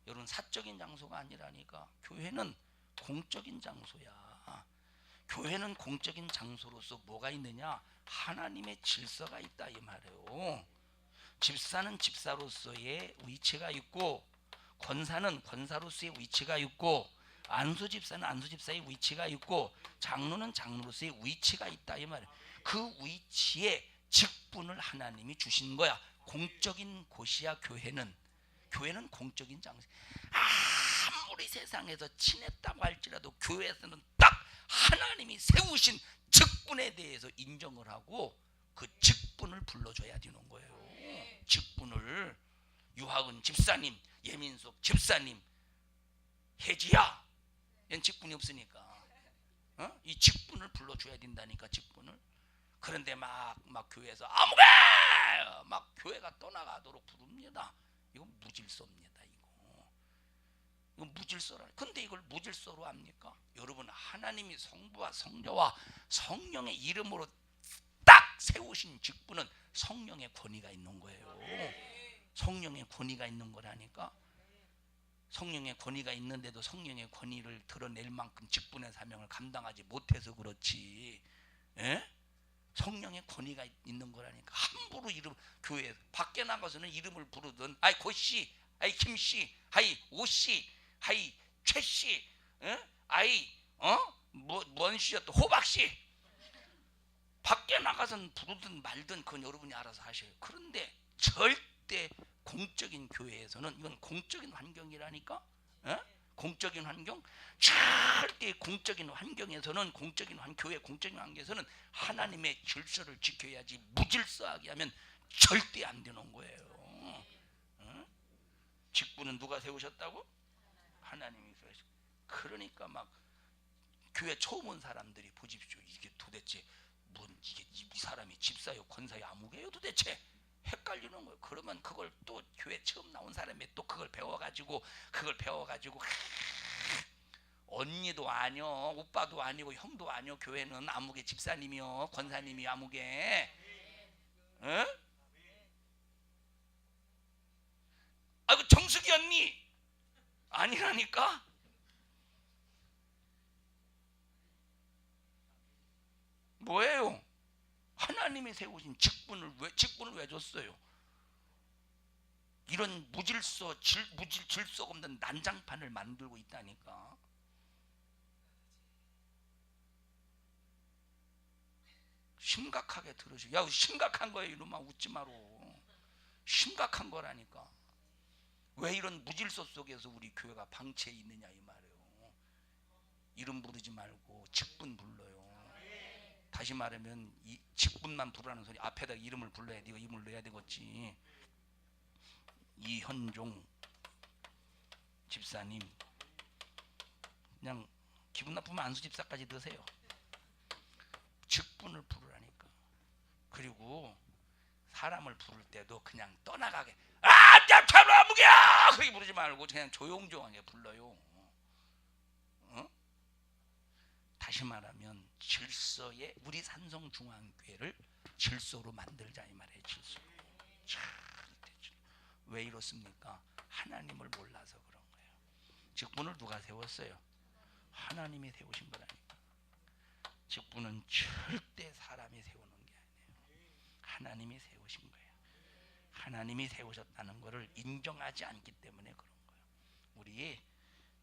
여러분, 사적인 장소가 아니라니까. 교회는 공적인 장소야. 교회는 공적인 장소로서 뭐가 있느냐? 하나님의 질서가 있다 이 말이에요. 집사는 집사로서의 위치가 있고, 권사는 권사로서의 위치가 있고, 안수 집사는 안수 집사의 위치가 있고, 장로는 장로로서의 위치가 있다 이 말이에요. 그 위치에 직분을 하나님이 주신 거야. 공적인 곳이야. 교회는 공적인 장소. 아무리 세상에서 친했다고 할지라도 교회에서는 딱 하나님이 세우신 직분에 대해서 인정을 하고 그 직분을 불러줘야 되는 거예요. 직분을. 유학은 집사님, 예민숙 집사님, 혜지야, 얘는 직분이 없으니까 이 직분을 불러줘야 된다니까. 직분을. 그런데 막 교회에서 아무개 막 교회가 떠나가도록 부릅니다. 이건 무질서입니다. 이건 무질서라. 근데 이걸 무질서로 합니까? 여러분, 하나님이 성부와 성자와 성령의 이름으로 딱 세우신 직분은 성령의 권위가 있는 거예요. 성령의 권위가 있는 거라니까. 성령의 권위가 있는데도 성령의 권위를 드러낼 만큼 직분의 사명을 감당하지 못해서 그렇지. 성령의 권위가 있는 거라니까. 함부로 이름, 교회 밖에 나가서는 이름을 부르든 아이 고씨, 아이 김씨, 아이 오씨, 아이 최씨, 아이 뭔 씨였다 호박씨. 밖에 나가서는 부르든 말든 그건 여러분이 알아서 하셔요. 그런데 절대 공적인 교회에서는, 이건 공적인 환경이라니까. 공적인 환경, 절대 공적인 환경에서는, 교회 공적인 환경에서는 하나님의 질서를 지켜야지. 무질서하게 하면 절대 안 되는 거예요. 직분은 누가 세우셨다고? 하나님이 세우셨고. 그러니까 막 교회 처음 온 사람들이 보십시오. 이게 도대체 이게 이 사람이 집사요 권사요 아무개요 도대체 헷갈리는 거예요. 그러면 그걸 또 교회 처음 나온 사람이 또 그걸 배워가지고 언니도 아니요, 오빠도 아니고 형도 아니요, 교회는 아무개 집사님이요 권사님이 아무개. 아이고 정숙이 언니 아니라니까. 뭐예요? 하나님이 세우신 직분을 왜 줬어요? 이런 질서가 없는 난장판을 만들고 있다니까. 심각하게 들으시고. 야, 심각한 거예요. 이놈아, 웃지 마로. 심각한 거라니까. 왜 이런 무질서 속에서 우리 교회가 방치해 있느냐 이 말이에요. 이름 부르지 말고 직분 불러요. 다시 말하면 이 직분만 부르라는 소리. 앞에다 이름을 불러야 돼. 이름을 넣어야 되겠지. 이현종 집사님, 그냥 기분 나쁘면 안수 집사까지 넣으세요. 직분을 부르라니까. 그리고 사람을 부를 때도 그냥 떠나가게 아무개야 그렇게 부르지 말고 그냥 조용조용하게 불러요. 다시 말하면 질서에, 우리 산성중앙교회를 질서로 만들자 이 말이에요. 질서. 왜 이렇습니까? 하나님을 몰라서 그런 거예요. 직분을 누가 세웠어요? 하나님이 세우신 거라니까. 직분은 절대 사람이 세우는 게 아니에요. 하나님이 세우신 거예요. 하나님이 세우셨다는 것을 인정하지 않기 때문에 그런 거예요. 우리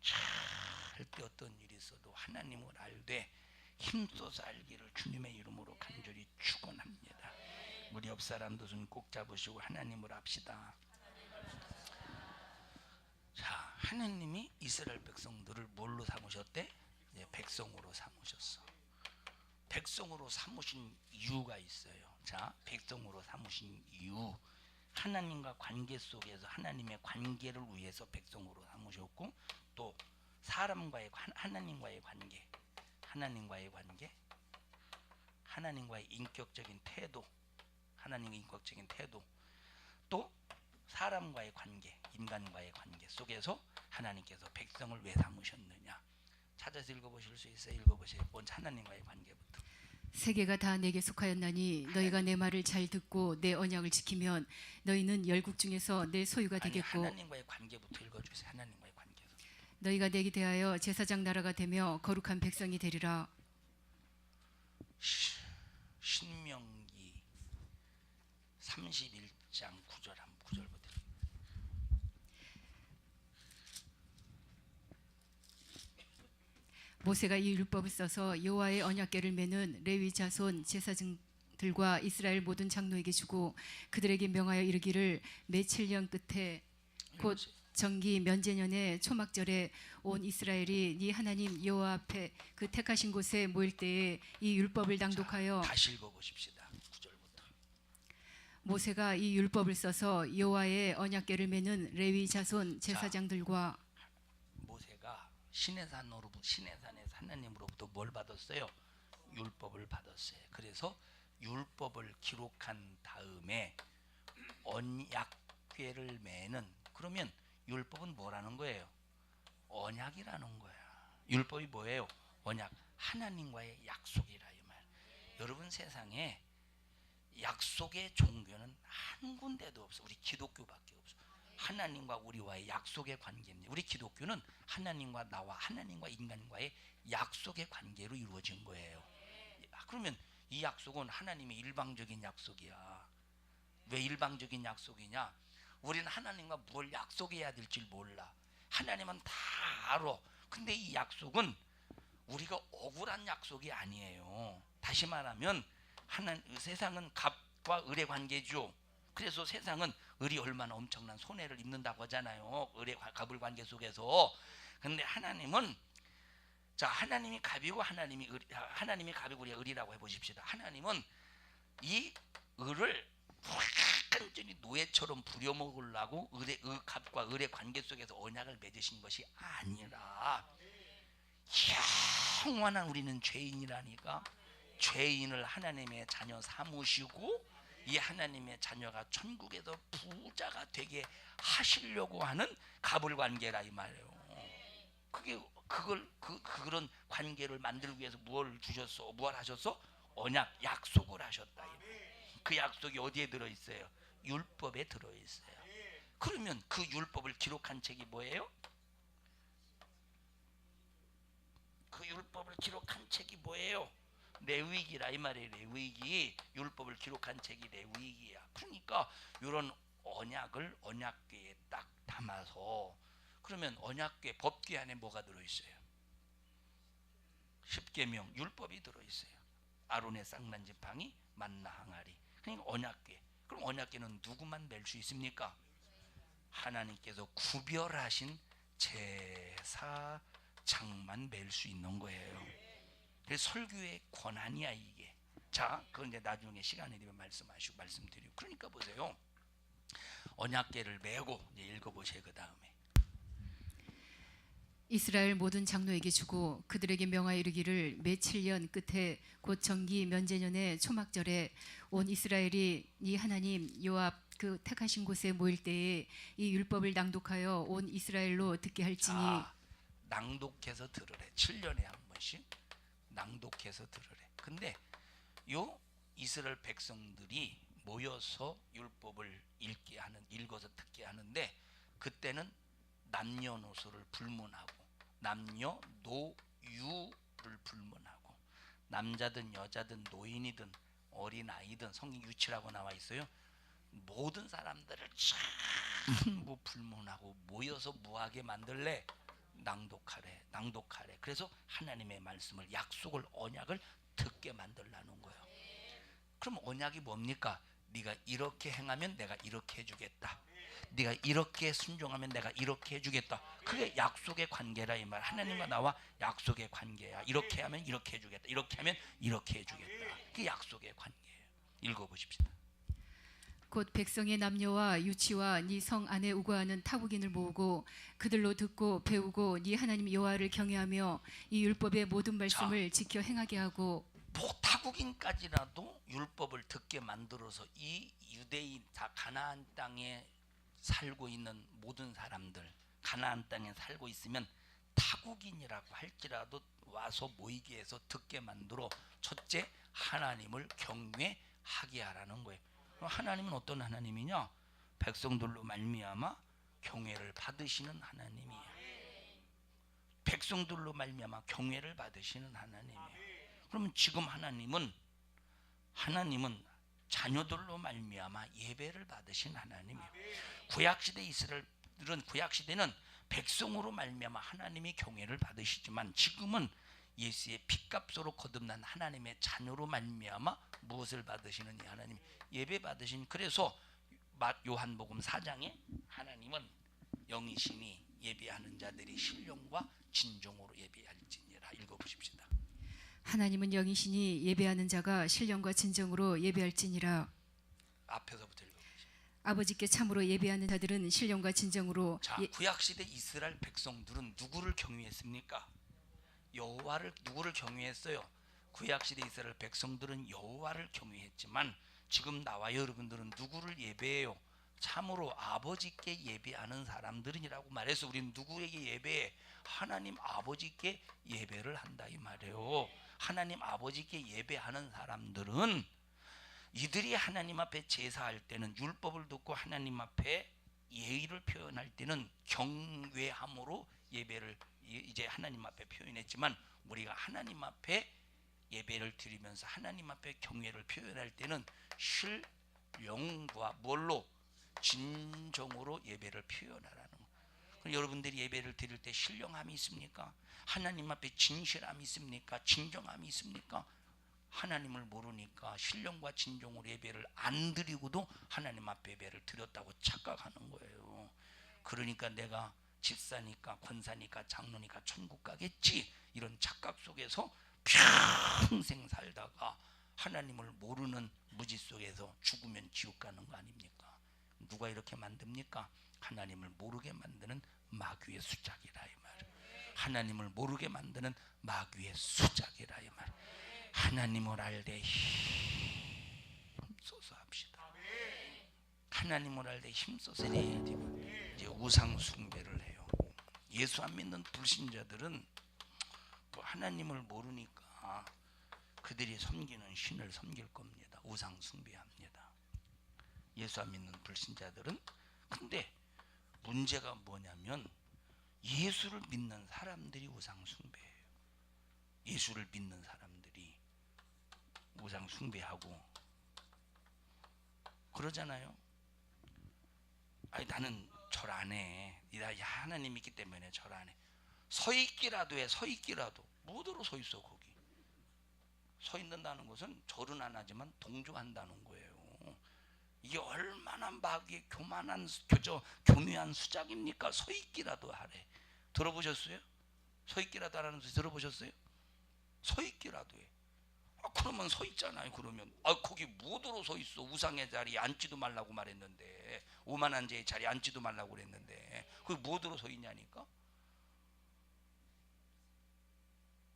절대 어떤 일이 있어도 하나님을 알되 힘써서 알기를 주님의 이름으로 간절히 축원합니다. 우리 옆 사람도 손 꼭 잡으시고 하나님을 합시다. 자, 하나님이 이스라엘 백성들을 뭘로 삼으셨대? 백성으로 삼으셨어. 백성으로 삼으신 이유가 있어요. 자, 백성으로 삼으신 이유. 하나님과 관계 속에서 하나님의 관계를 위해서 백성으로 삼으셨고, 또 사람과의 하나님과의 관계, 하나님과의 인격적인 태도, 또 사람과의 관계, 인간과의 관계 속에서 하나님께서 백성을 왜 삼으셨느냐. 찾아서 읽어보실 수 있어요. 읽어보세요. 먼저 하나님과의 관계부터. 세계가 다 내게 속하였나니 너희가 내 말을 잘 듣고 내 언약을 지키면 너희는 열국 중에서 내 소유가 아니 되겠고 하나님과의 관계부터 읽어주세요. 하나님과의 관계에서. 너희가 내게 대하여 제사장 나라가 되며 거룩한 백성이 되리라. 신명기 31장 9절부터. 모세가 이 율법을 써서 여호와의 언약궤를 메는 레위 자손 제사장들과 이스라엘 모든 장로에게 주고 그들에게 명하여 이르기를 매 7년 끝에 곧 정기 면제년의 초막절에 온 이스라엘이 네 하나님 여호와 앞에 그 택하신 곳에 모일 때에 이 율법을 낭독하여 다시 읽어보십시다. 9절부터. 모세가 이 율법을 써서 여호와의 언약궤를 메는 레위 자손 제사장들과 모세가 시내산에서 하나님으로부터 뭘 받았어요? 율법을 받았어요. 그래서 율법을 기록한 다음에 언약궤를 매는, 그러면 율법은 뭐라는 거예요? 언약이라는 거야. 율법이 뭐예요? 언약, 하나님과의 약속이라 이 말. 여러분, 세상에 약속의 종교는 한 군데도 없어. 우리 기독교밖에 없어. 하나님과 우리와의 약속의 관계입니다. 우리 기독교는 하나님과 나와 하나님과 인간과의 약속의 관계로 이루어진 거예요. 그러면 이 약속은 하나님의 일방적인 약속이야. 왜 일방적인 약속이냐? 우리는 하나님과 뭘 약속해야 될지 몰라. 하나님은 다 알아. 근데 이 약속은 우리가 억울한 약속이 아니에요. 다시 말하면 세상은 갑과 을의 관계죠. 그래서 세상은 을이 얼마나 엄청난 손해를 입는다고 하잖아요. 갑을 관계 속에서. 근데 하나님은, 자, 하나님이 갑이고 하나님이 갑이고 우리가 을이라고 해보십시다. 하나님은 이 을을 완전히 노예처럼 부려먹으려고 갑과 을의 관계 속에서 언약을 맺으신 것이 아니라, 영원한 우리는 죄인이라니까 죄인을 하나님의 자녀 삼으시고 이 하나님의 자녀가 천국에서 부자가 되게 하시려고 하는 갑을 관계라 이 말이에요. 그런 관계를 만들기 위해서 뭘 하셨어? 언약, 약속을 하셨다. 그 약속이 어디에 들어있어요? 율법에 들어있어요. 그러면 그 율법을 기록한 책이 뭐예요? 그 율법을 기록한 책이 뭐예요? 레위기라 이 말이에요. 레위기, 율법을 기록한 책이 레위기야. 그러니까 이런 언약을 언약궤에 딱 담아서, 그러면 언약궤, 법궤 안에 뭐가 들어있어요? 십계명, 율법이 들어있어요. 아론의 쌍난 지팡이, 만나 항아리. 그러니까 언약궤. 그럼 언약궤는 누구만 멜 수 있습니까? 하나님께서 구별하신 제사장만 멜 수 있는 거예요. 그래서 설교의 권한이야 이게. 자, 그건 이제 나중에 시간이 되면 말씀드리고. 그러니까 보세요. 언약궤를 메고 이제 읽어보세요. 그 다음에 이스라엘 모든 장로에게 주고 그들에게 명하여 이르기를 매 7년 끝에 곧 정기 면제년의 초막절에 온 이스라엘이 네 하나님 여호와 앞 그 택하신 곳에 모일 때에 이 율법을 낭독하여 온 이스라엘로 듣게 할지니. 낭독해서 들으래. 7년에 한 번씩 낭독해서 들으래. 근데 요 이스라엘 백성들이 모여서 율법을 읽어서 듣게 하는데, 그때는 남녀노소를 불문하고 남녀노유를 불문하고 남자든 여자든 노인이든 어린아이든, 성경 유치라고 나와 있어요. 모든 사람들을 전부 불문하고 모여서 뭐하게 만들래? 낭독하래. 그래서 하나님의 말씀을, 약속을, 언약을 듣게 만들라는 거예요. 그럼 언약이 뭡니까? 네가 이렇게 행하면 내가 이렇게 해주겠다. 네가 이렇게 순종하면 내가 이렇게 해주겠다. 그게 약속의 관계라 이 말. 하나님과 나와 약속의 관계야. 이렇게 하면 이렇게 해주겠다. 이렇게 하면 이렇게 해주겠다. 그게 약속의 관계예요. 읽어보십시다. 곧 백성의 남녀와 유치와 네 성 안에 우거하는 타국인을 모으고 그들로 듣고 배우고 네 하나님 여호와를 경외하며 이 율법의 모든 말씀을 지켜 행하게 하고. 타국인까지라도 율법을 듣게 만들어서 이 유대인, 다 가나안 땅에 살고 있는 모든 사람들, 가나안 땅에 살고 있으면 다 타국인이라고 할지라도 와서 모이게 해서 듣게 만들어 첫째 하나님을 경외하게 하라는 거예요. 그럼 하나님은 어떤 하나님이냐? 백성들로 말미암아 경외를 받으시는 하나님이에요. 백성들로 말미암아 경외를 받으시는 하나님이에요. 그러면 지금 하나님은 자녀들로 말미암아 예배를 받으신 하나님이에요. 구약시대 이스라엘들은 구약시대는 백성으로 말미암아 하나님이 경외를 받으시지만 지금은 예수의 피값으로 거듭난 하나님의 자녀로 말미암아 무엇을 받으시느냐? 하나님 예배 받으신. 그래서 요한복음 4장에 하나님은 영이시니 예배하는 자들이 신령과 진정으로 예배할지니라. 읽어보십시다. 하나님은 영이시니 예배하는 자가 신령과 진정으로 예배할지니라. 앞에서부터 읽어보십시다. 아버지께 참으로 예배하는 자들은 신령과 진정으로. 자, 구약시대 이스라엘 백성들은 누구를 경외했습니까? 여호와를. 누구를 경외했어요? 구약시대 이스라엘 백성들은 여호와를 경외했지만 지금 나와 여러분들은 누구를 예배해요? 참으로 아버지께 예배하는 사람들이라고 말해서 우리는 누구에게 예배해? 하나님 아버지께 예배를 한다 이 말이에요. 하나님 아버지께 예배하는 사람들은 이들이 하나님 앞에 제사할 때는 율법을 듣고 하나님 앞에 예의를 표현할 때는 경외함으로 예배를 이제 하나님 앞에 표현했지만 우리가 하나님 앞에 예배를 드리면서 하나님 앞에 경외를 표현할 때는 신령과 뭘로? 진정으로 예배를 표현하라는 거. 그럼 여러분들이 예배를 드릴 때 신령함이 있습니까? 하나님 앞에 진실함이 있습니까? 진정함이 있습니까? 하나님을 모르니까 신령과 진정으로 예배를 안 드리고도 하나님 앞에 예배를 드렸다고 착각하는 거예요. 그러니까 내가 집사니까 권사니까 장로니까 천국 가겠지 이런 착각 속에서 평생 살다가 하나님을 모르는 무지 속에서 죽으면 지옥 가는 거 아닙니까? 누가 이렇게 만듭니까? 하나님을 모르게 만드는 마귀의 수작이라 이 말. 하나님을 모르게 만드는 마귀의 수작이라 이 말. 하나님을 알되 힘써서 합시다. 하나님을 알되 힘써서 해야 돼요. 이제 우상 숭배를 해요. 예수 안 믿는 불신자들은 뭐 하나님을 모르니까 그들이 섬기는 신을 섬길 겁니다. 우상 숭배합니다. 예수 안 믿는 불신자들은. 근데 문제가 뭐냐면 예수를 믿는 사람들이 우상 숭배해요. 예수를 믿는 사람들이 우상 숭배하고 그러잖아요. 아니 나는 절 안 해. 나 하나님 있기 때문에 절 안 해. 서 있기라도 해. 서 있기라도. 뭐대로 서 있어 거기. 서 있는다는 것은 절은 안 하지만 동조한다는 거예요. 이게 얼마나 마귀의 교묘한 수작입니까? 서 있기라도 하래. 들어보셨어요? 서 있기라도 하라는 소리 들어보셨어요? 서 있기라도 해. 그러면 서 있잖아요. 그러면 거기 뭐더러 서 있어? 우상의 자리에 앉지도 말라고 말했는데, 오만한 자의 자리에 앉지도 말라고 그랬는데 그게 뭐더러 서 있냐니까.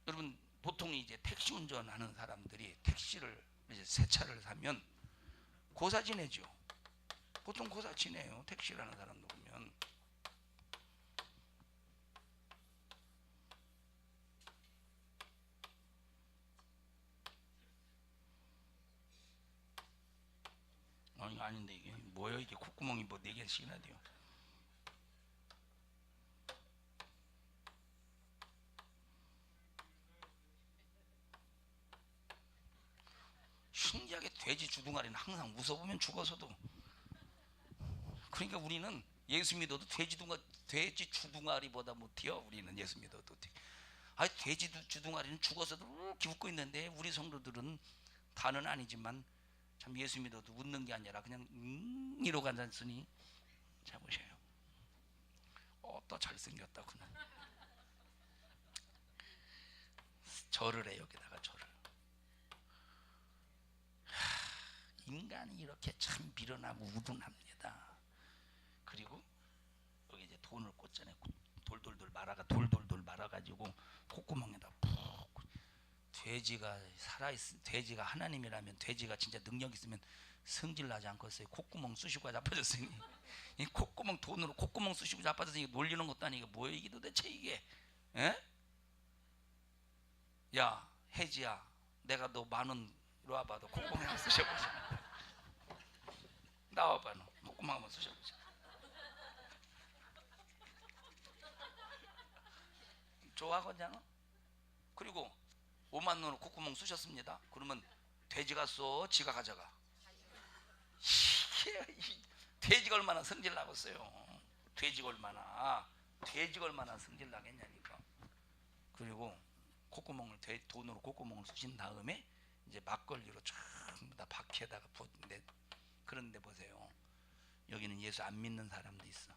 여러분 보통 이제 택시 운전하는 사람들이 택시를 이제 새 차를 사면 고사 지내죠. 보통 고사 지내요. 택시라는 사람도 보면. 이거 아닌데 이게 뭐예요? 이게 콧구멍이 뭐 4개씩이나 돼요. 신기하게 돼지 주둥아리는 항상 웃어보면 죽어서도. 그러니까 우리는 예수 믿어도 돼지 주둥아리보다 못해요. 우리는 예수 믿어도. 돼지 주둥아리는 죽어서도 이렇게 웃고 있는데 우리 성도들은 다는 아니지만 참 예수 믿어도 웃는 게 아니라 그냥 이러고 앉았으니 자 보세요. 또 잘생겼다 그는. 절을 해. 여기다가 절을. 인간이 이렇게 참 미련하고 우둔합니다. 그리고 여기 이제 돈을 꽂잖아요. 돌돌돌 말아가지고 콧구멍에다 푹. 돼지가 돼지가 하나님이라면 돼지가 진짜 능력 있으면 성질 나지 않겠어요? 콧구멍 쑤시고 자빠졌으니 이 콧구멍 돈으로 콧구멍 쑤시고 자빠졌으니 놀리는 것도 아니고 뭐예요 이게 도대체 이게? 에? 야 혜지야, 내가 너 10,000원 이리 와봐. 너 콧구멍 한번 쑤셔보자. 나와봐. 너 콧구멍 한번 쑤셔보자. 좋아하겠냐? 그리고 5만 원으로 콧구멍 쑤셨습니다. 그러면 돼지가 써, 지가 가져가. 돼지가 얼마나 성질 나겠어요. 돼지가 얼마나 성질 나겠냐니까. 그리고 콧구멍을 돈으로 콧구멍을 쑤신 다음에 이제 막걸리로 전부 다 바퀴에다가 붓는데, 그런데 보세요. 여기는 예수 안 믿는 사람도 있어.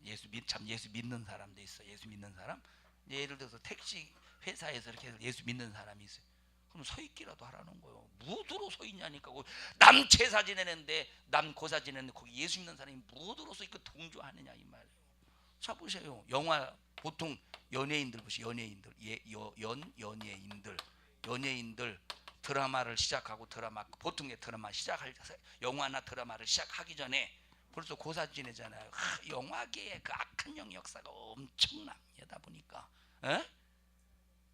예수 믿는 사람도 있어. 예수 믿는 사람. 예를 들어서 택시 회사에서 이렇게 해서 예수 믿는 사람이 있어요. 그럼 서 있기라도 하라는 거예요. 무도로 서 있냐니까. 남 제사 지내는데, 남 고사 지내는데 거기 예수 믿는 사람이 무도로 서 있고 동조하느냐 이 말이에요. 자 보세요. 영화 보통 연예인들 보시죠. 연예인들 드라마를 시작하고 보통의 드라마 시작할 영화나 드라마를 시작하기 전에 벌써 고사 지내잖아요. 영화계의 그 악한 영 역사가 엄청납니다. 보니까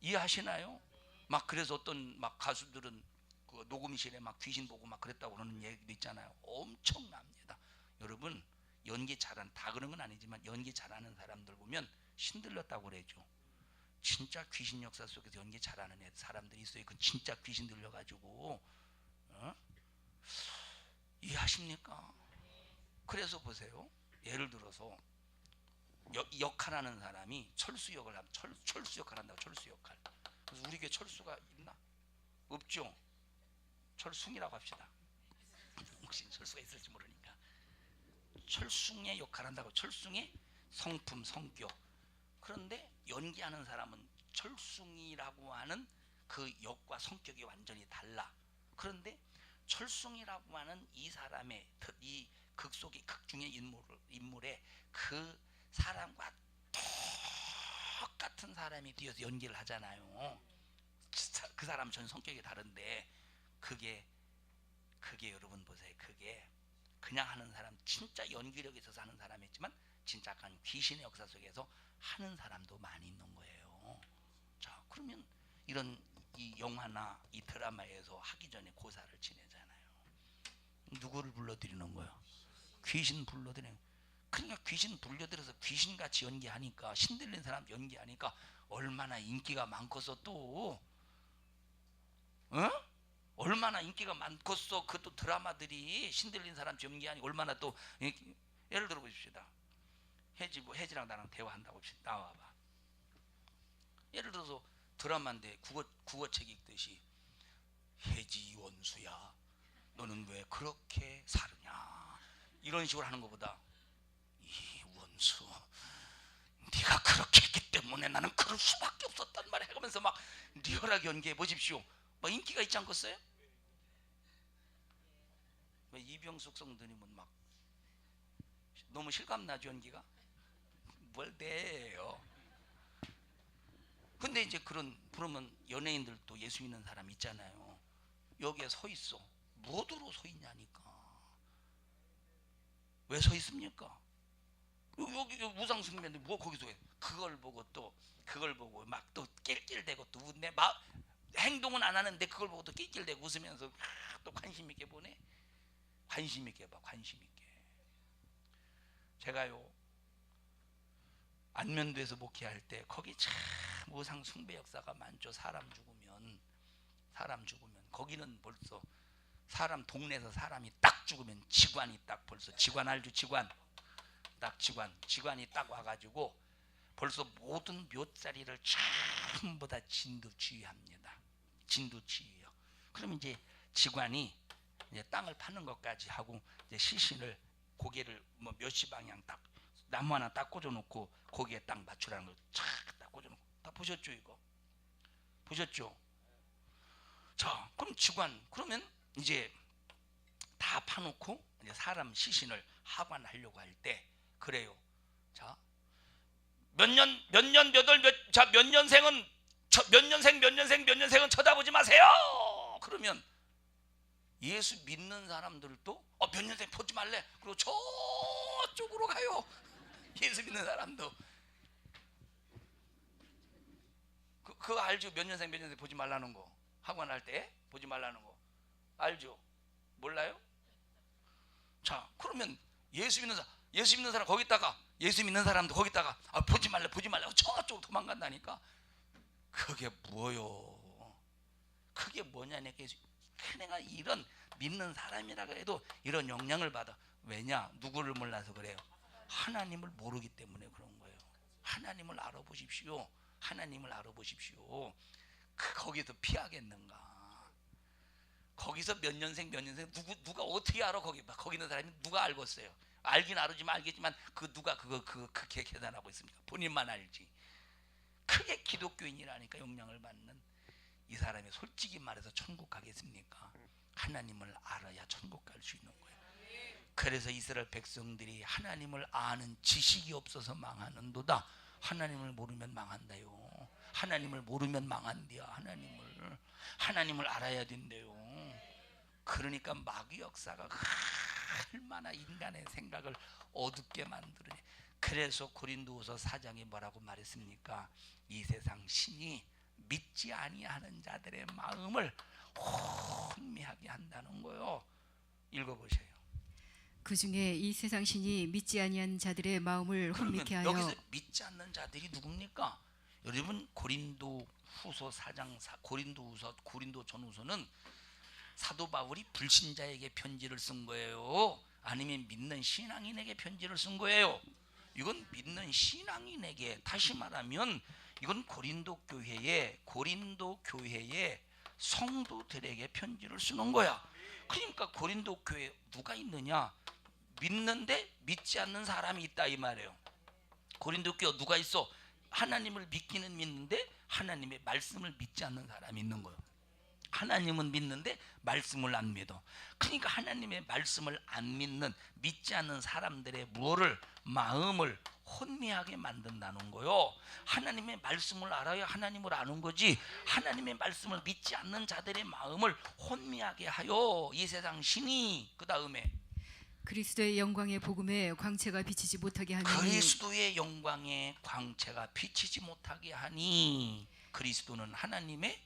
이해하시나요? 막 그래서 어떤 막 가수들은 그 녹음실에 막 귀신 보고 막 그랬다고 그러는 얘기도 있잖아요. 엄청납니다. 여러분 연기 잘하는, 다 그런 건 아니지만 연기 잘하는 사람들 보면 신들렸다고 그러죠. 진짜 귀신 역사 속에서 연기 잘하는 사람들이 있어요. 그건 진짜 귀신 들려가지고 이해하십니까? 그래서 보세요. 예를 들어서 역할하는 사람이 철수 역을 하면 철수 역할 한다고. 철수 역할. 그래서 우리 교회 철수가 있나? 없죠. 철숭이라고 합시다. 혹시 철수가 있을지 모르니까. 철숭의 역할 한다고. 철숭의 성품, 성격. 그런데 연기하는 사람은 철숭이라고 하는 그 역과 성격이 완전히 달라. 그런데 철숭이라고 하는 이 사람의 이 극 속의 극 중의 인물의 그 사람과 똑같은 사람이 되어서 연기를 하잖아요. 그 사람 전 성격이 다른데 그게 여러분 보세요. 그게 그냥 하는 사람, 진짜 연기력이 있어서 하는 사람이 있지만 진짜 약간 귀신의 역사 속에서 하는 사람도 많이 있는 거예요. 자, 그러면 이런 이 영화나 이 드라마에서 하기 전에 고사를 지내잖아요. 누구를 불러들이는 거예요? 귀신 불러들이는. 그러니까 귀신 불려들여서 귀신같이 연기하니까, 신들린 사람 연기하니까 얼마나 인기가 많겠어 또. 얼마나 인기가 많겠어. 그것도 드라마들이 신들린 사람 연기하니 얼마나 또. 예를 들어 보십시다. 혜지랑 나랑 대화한다고 합시다. 나와봐. 예를 들어서 드라마인데 국어책 읽듯이 혜지 원수야, 너는 왜 그렇게 사느냐, 이런 식으로 하는 것보다 이 원수, 네가 그렇게 했기 때문에 나는 그럴 수밖에 없었단 말이야 하면서 막 리얼하게 연기해 보십시오. 막 인기가 있지 않겠어요? 왜 이병숙 성도님은 막 너무 실감나죠 연기가? 뭘 돼요. 근데 이제 그러면 연예인들도 예수 믿는 사람 있잖아요. 여기에 서 있어. 뭐도로 서 있냐니까. 왜 서 있습니까? 여기 무상승배인데 뭐 거기서 해? 그걸 보고 막 또 낄낄대고 또 웃네. 막 행동은 안 하는데 그걸 보고 또 낄낄대고 웃으면서 또 관심 있게 보네. 관심 있게 봐. 관심 있게. 제가요 안면도에서 목회할 때 거기 참 우상 숭배 역사가 많죠. 사람 죽으면 거기는 벌써 사람 동네에서 사람이 딱 죽으면 직관이 딱 벌써, 직관 알죠? 직관이 딱 와가지고 벌써 모든 묘자리를 전부 다 진두지휘합니다. 진두지휘요. 그럼 이제 직관이 이제 땅을 파는 것까지 하고 이제 시신을 고개를 뭐 몇 시 방향 딱 나무 하나 딱 꽂아놓고 거기에 딱 맞추라는 걸 딱 꽂아놓고. 다 보셨죠 이거? 보셨죠? 자, 그럼 직관, 그러면 이제 다 파놓고 이제 사람 시신을 하관하려고 할 때 그래요. 자, 몇 년생은 쳐다보지 마세요. 그러면 예수 믿는 사람들도 몇 년생 보지 말래. 그리고 저쪽으로 가요. 예수 믿는 사람도 그거 알죠? 몇 년생 보지 말라는 거. 학원 할 때 보지 말라는 거 알죠? 몰라요? 자, 그러면 예수 믿는 사람 거기다가, 예수 믿는 사람도 거기다가 보지 말라 저쪽으로 도망간다니까. 그게 뭐요? 그게 뭐냐니까. 내가 이런 믿는 사람이라고 해도 이런 영향을 받아. 왜냐? 누구를 몰라서 그래요? 하나님을 모르기 때문에 그런 거예요. 하나님을 알아보십시오. 하나님을 알아보십시오. 거기서 피하겠는가? 거기서 몇 년생 누가 어떻게 알아? 거기 있는 사람이 누가 알겠어요? 알긴 알겠지만 그 누가 그렇게 계산하고 있습니까? 본인만 알지. 크게 기독교인이라니까 영향을 받는 이 사람이 솔직히 말해서 천국 가겠습니까? 하나님을 알아야 천국 갈 수 있는 거예요. 그래서 이스라엘 백성들이 하나님을 아는 지식이 없어서 망하는도다. 하나님을 모르면 망한다요. 하나님을 모르면 망한대요. 하나님을 알아야 된대요. 그러니까 마귀 역사가 얼마나 인간의 생각을 어둡게 만드느냐. 그래서 고린도후서 4장에 뭐라고 말했습니까? 이 세상 신이 믿지 아니하는 자들의 마음을 혼미하게 한다는 거요. 읽어보세요. 그 중에 이 세상 신이 믿지 아니한 자들의 마음을 혼미케 하여. 여기서 믿지 않는 자들이 누굽니까? 여러분, 고린도후서 4장, 고린도 전후서는 사도 바울이 불신자에게 편지를 쓴 거예요? 아니면 믿는 신앙인에게 편지를 쓴 거예요? 이건 믿는 신앙인에게, 다시 말하면 이건 고린도 교회의 성도들에게 편지를 쓰는 거야. 그러니까 고린도 교회에 누가 있느냐? 믿는데 믿지 않는 사람이 있다 이 말이에요. 고린도 교회 누가 있어? 하나님을 믿기는 믿는데 하나님의 말씀을 믿지 않는 사람이 있는 거예요. 하나님은 믿는데 말씀을 안 믿어. 그러니까 하나님의 말씀을 안 믿지 않는 사람들의 마음을 혼미하게 만든다는 거요. 하나님의 말씀을 알아야 하나님을 아는 거지. 하나님의 말씀을 믿지 않는 자들의 마음을 혼미하게 하여 이 세상 신이, 그 다음에 그리스도의 영광의 복음에 광채가 비치지 못하게 하니. 그리스도의 영광의 광채가 비치지 못하게 하니. 그리스도는 하나님의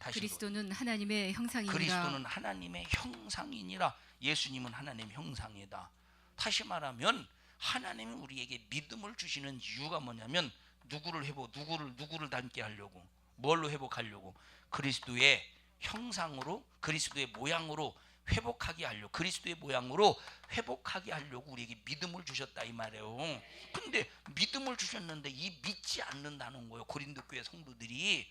형상이니라. 그리스도는 하나님의 형상이니라. 예수님은 하나님의 형상이다. 다시 말하면 하나님이 우리에게 믿음을 주시는 이유가 뭐냐면 누구를 닮게 하려고, 뭘로 회복하려고? 그리스도의 형상으로, 그리스도의 모양으로 회복하게 하려고, 그리스도의 모양으로 회복하게 하려고 우리에게 믿음을 주셨다 이 말이에요. 근데 믿음을 주셨는데 이 믿지 않는다는 거예요. 고린도 교회 성도들이,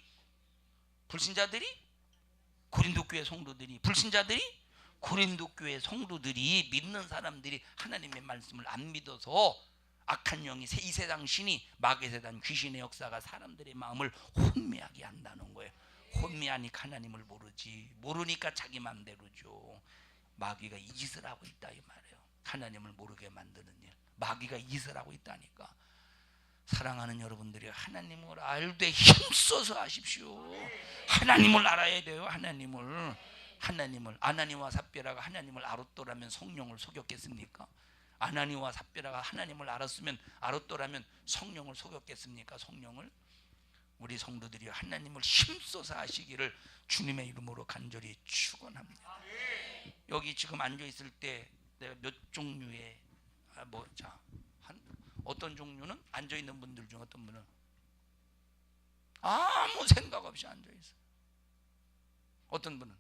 고린도 교회 성도들이 믿는 사람들이 하나님의 말씀을 안 믿어서 악한 영이, 이 세상 신이, 마귀의 세상 귀신의 역사가 사람들의 마음을 혼미하게 한다는 거예요. 혼미하니까 하나님을 모르니까 자기 마음대로죠. 마귀가 이 짓을 하고 있다 이 말이에요. 하나님을 모르게 만드는 일, 마귀가 이 짓을 하고 있다니까. 사랑하는 여러분들이 하나님을 알되 힘써서 하십시오. 하나님을 알아야 돼요. 아나니와 삽비라가 하나님을 알았더라면 성령을 속였겠습니까? 아나니와 삽비라가 하나님을 알았더라면 성령을 속였겠습니까? 성령을. 우리 성도들이 하나님을 힘써서 하시기를 주님의 이름으로 간절히 축원합니다. 여기 지금 앉아 있을 때 내가 몇 종류의 어떤 종류는 앉아 있는 분들 중 어떤 분은 아무 생각 없이 앉아 있어요. 어떤 분은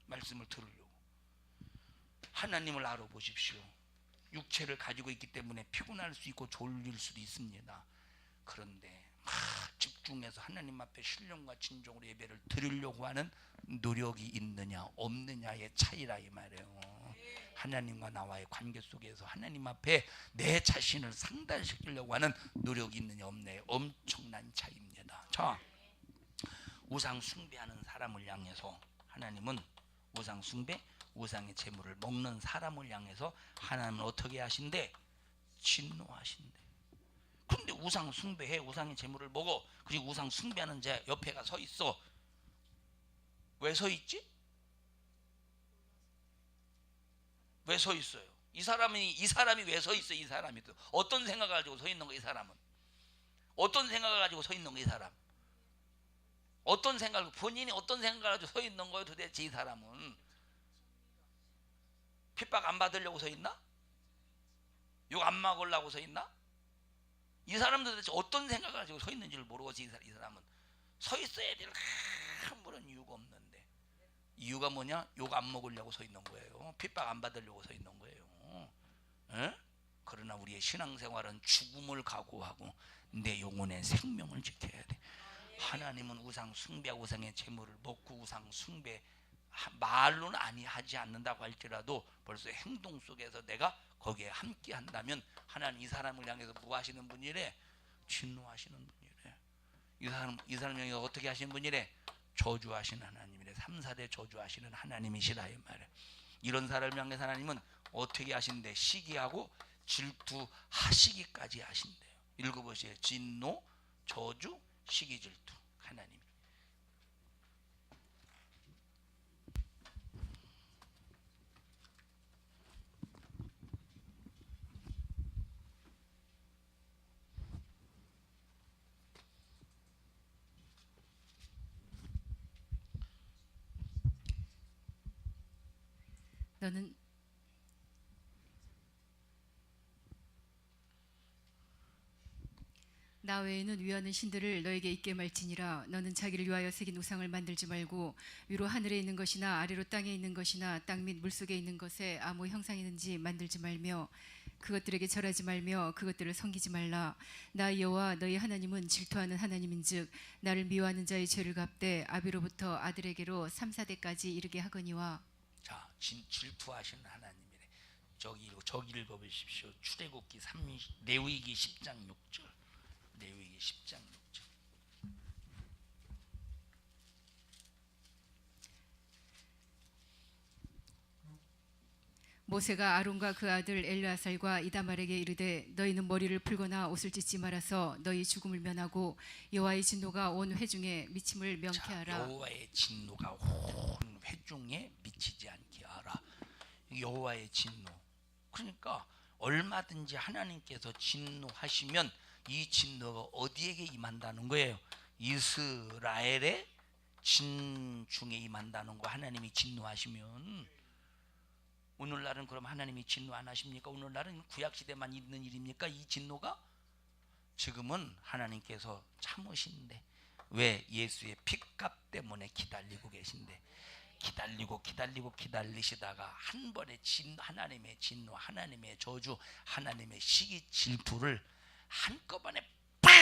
말씀을 들으려고. 하나님을 알아보십시오. 육체를 가지고 있기 때문에 피곤할 수 있고 졸릴 수도 있습니다. 그런데 집중해서 하나님 앞에 신령과 진정으로 예배를 드리려고 하는 노력이 있느냐 없느냐의 차이라 이 말이에요. 하나님과 나와의 관계 속에서 하나님 앞에 내 자신을 상달시키려고 하는 노력이 있느냐 없느냐의 엄청난 차이입니다. 자, 우상 숭배하는 사람을 향해서 하나님은 우상 숭배, 우상의 제물을 먹는 사람을 향해서 하나님은 어떻게 하신대? 진노하신대. 그런데 우상 숭배해, 우상의 제물을 먹어. 그리고 우상 숭배하는 자 옆에가 서 있어. 왜 서 있지? 왜 서 있어요? 이 사람이 왜 서 있어? 이 사람이 어떤 생각을 가지고 서 있는 거? 이 사람은 어떤 생각을 가지고 서 있는 거? 이 사람 어떤 생각, 본인이 어떤 생각을 가지고 서 있는 거예요? 도대체 이 사람은 핍박 안 받으려고 서 있나? 욕 안 먹으려고 서 있나? 이 사람도 도대체 어떤 생각을 가지고 서 있는지를 모르고 이 사람은 서 있어야 될 아무런 이유가 없는데, 이유가 뭐냐? 욕 안 먹으려고 서 있는 거예요. 핍박 안 받으려고 서 있는 거예요. 에? 그러나 우리의 신앙생활은 죽음을 각오하고 내 영혼의 생명을 지켜야 돼. 하나님은 우상 숭배하고 우상의 제물을 먹고 우상 숭배 말로는 하지 않는다고 할지라도 벌써 행동 속에서 내가 거기에 함께 한다면 하나님 이 사람을 향해서 뭐 하시는 분이래? 진노하시는 분이래. 이 사람 향해서 어떻게 하시는 분이래? 저주하시는 하나님이래. 3, 4대 저주하시는 하나님이시라 이 말이야. 이런 사람을 향해서 하나님은 어떻게 하신대? 시기하고 질투하시기까지 하신대요. 읽어보세요. 진노, 저주, 시기, 질투. 하나님. 너는 나 외에는 위하는 신들을 너에게 있게 말지니라. 너는 자기를 위하여 새긴 우상을 만들지 말고 위로 하늘에 있는 것이나 아래로 땅에 있는 것이나 땅 및 물속에 있는 것에 아무 형상이든지 만들지 말며 그것들에게 절하지 말며 그것들을 섬기지 말라. 나 여호와 너희 하나님은 질투하는 하나님인즉 나를 미워하는 자의 죄를 갚되 아비로부터 아들에게로 3, 4대까지 이르게 하거니와. 자, 질투하시는 하나님이래. 저기 읽어보십시오. 출애굽기 3, 레위기 10장 6절. 레위기 10장 6절. 모세가 아론과 그 아들 엘르아살과 이다말에게 이르되 너희는 머리를 풀거나 옷을 찢지 말아서 너희 죽음을 면하고 여호와의 진노가 온 회중에 미침을 명쾌하라. 여호와의 진노가 온 회중에 미치지 않게 하라. 여호와의 진노. 그러니까 얼마든지 하나님께서 진노하시면 이 진노가 어디에게 임한다는 거예요? 이스라엘의 진중에 임한다는 거. 하나님이 진노하시면. 오늘날은 그럼 하나님이 진노 안 하십니까? 오늘날은 구약시대만 있는 일입니까? 이 진노가? 지금은 하나님께서 참으신데 왜? 예수의 핏값 때문에 기다리고 계신데 기다리시다가 한 번에 하나님의 진노, 하나님의 저주, 하나님의 시기 질투를 한꺼번에 팍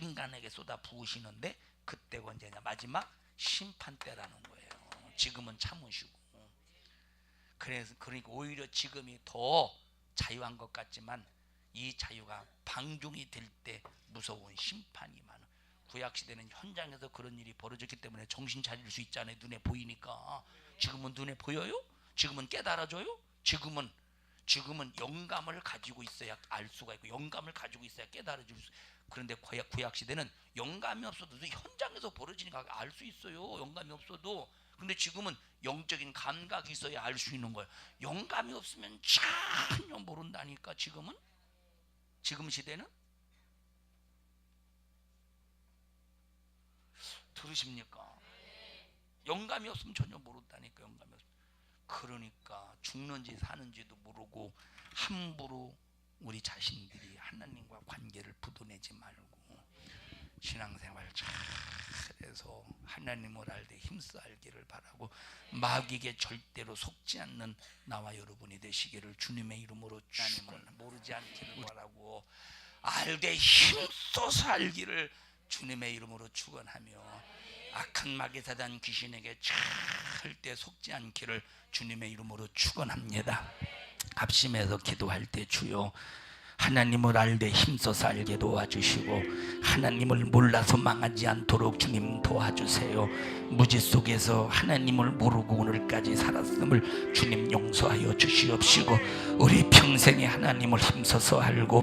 인간에게 쏟아 부으시는데 그때가 언제냐? 마지막 심판 때라는 거예요. 지금은 참으시고. 그러니까 오히려 지금이 더 자유한 것 같지만 이 자유가 방종이 될 때 무서운 심판이 많아. 구약시대는 현장에서 그런 일이 벌어졌기 때문에 정신 차릴 수 있잖아요. 눈에 보이니까. 지금은 눈에 보여요? 지금은 깨달아져요? 지금은 영감을 가지고 있어야 알 수가 있고 영감을 가지고 있어야 깨달아질 수. 그런데 구약시대는 영감이 없어도 현장에서 벌어지니까 알 수 있어요. 영감이 없어도. 근데 지금은 영적인 감각이 있어야 알 수 있는 거예요. 영감이 없으면 전혀 모른다니까. 지금 시대는. 들으십니까? 영감이 없으면 전혀 모른다니까. 영감이 없으면. 그러니까 죽는지 사는지도 모르고 함부로 우리 자신들이 하나님과 관계를 부도내지 말고 신앙생활 잘해서 하나님을 알되 힘써 알기를 바라고 마귀에게 절대로 속지 않는 나와 여러분이 되시기를 주님의 이름으로 하나님을 모르지 않기를 바라고 알되 힘써서 알기를 주님의 이름으로 축원하며 악한 마귀 사단 귀신에게 절대 속지 않기를 주님의 이름으로 축원합니다. 합심해서 기도할 때 주여 하나님을 알되 힘써서 알게 도와주시고 하나님을 몰라서 망하지 않도록 주님 도와주세요. 무지 속에서 하나님을 모르고 오늘까지 살았음을 주님 용서하여 주시옵시고 우리 평생에 하나님을 힘써서 알고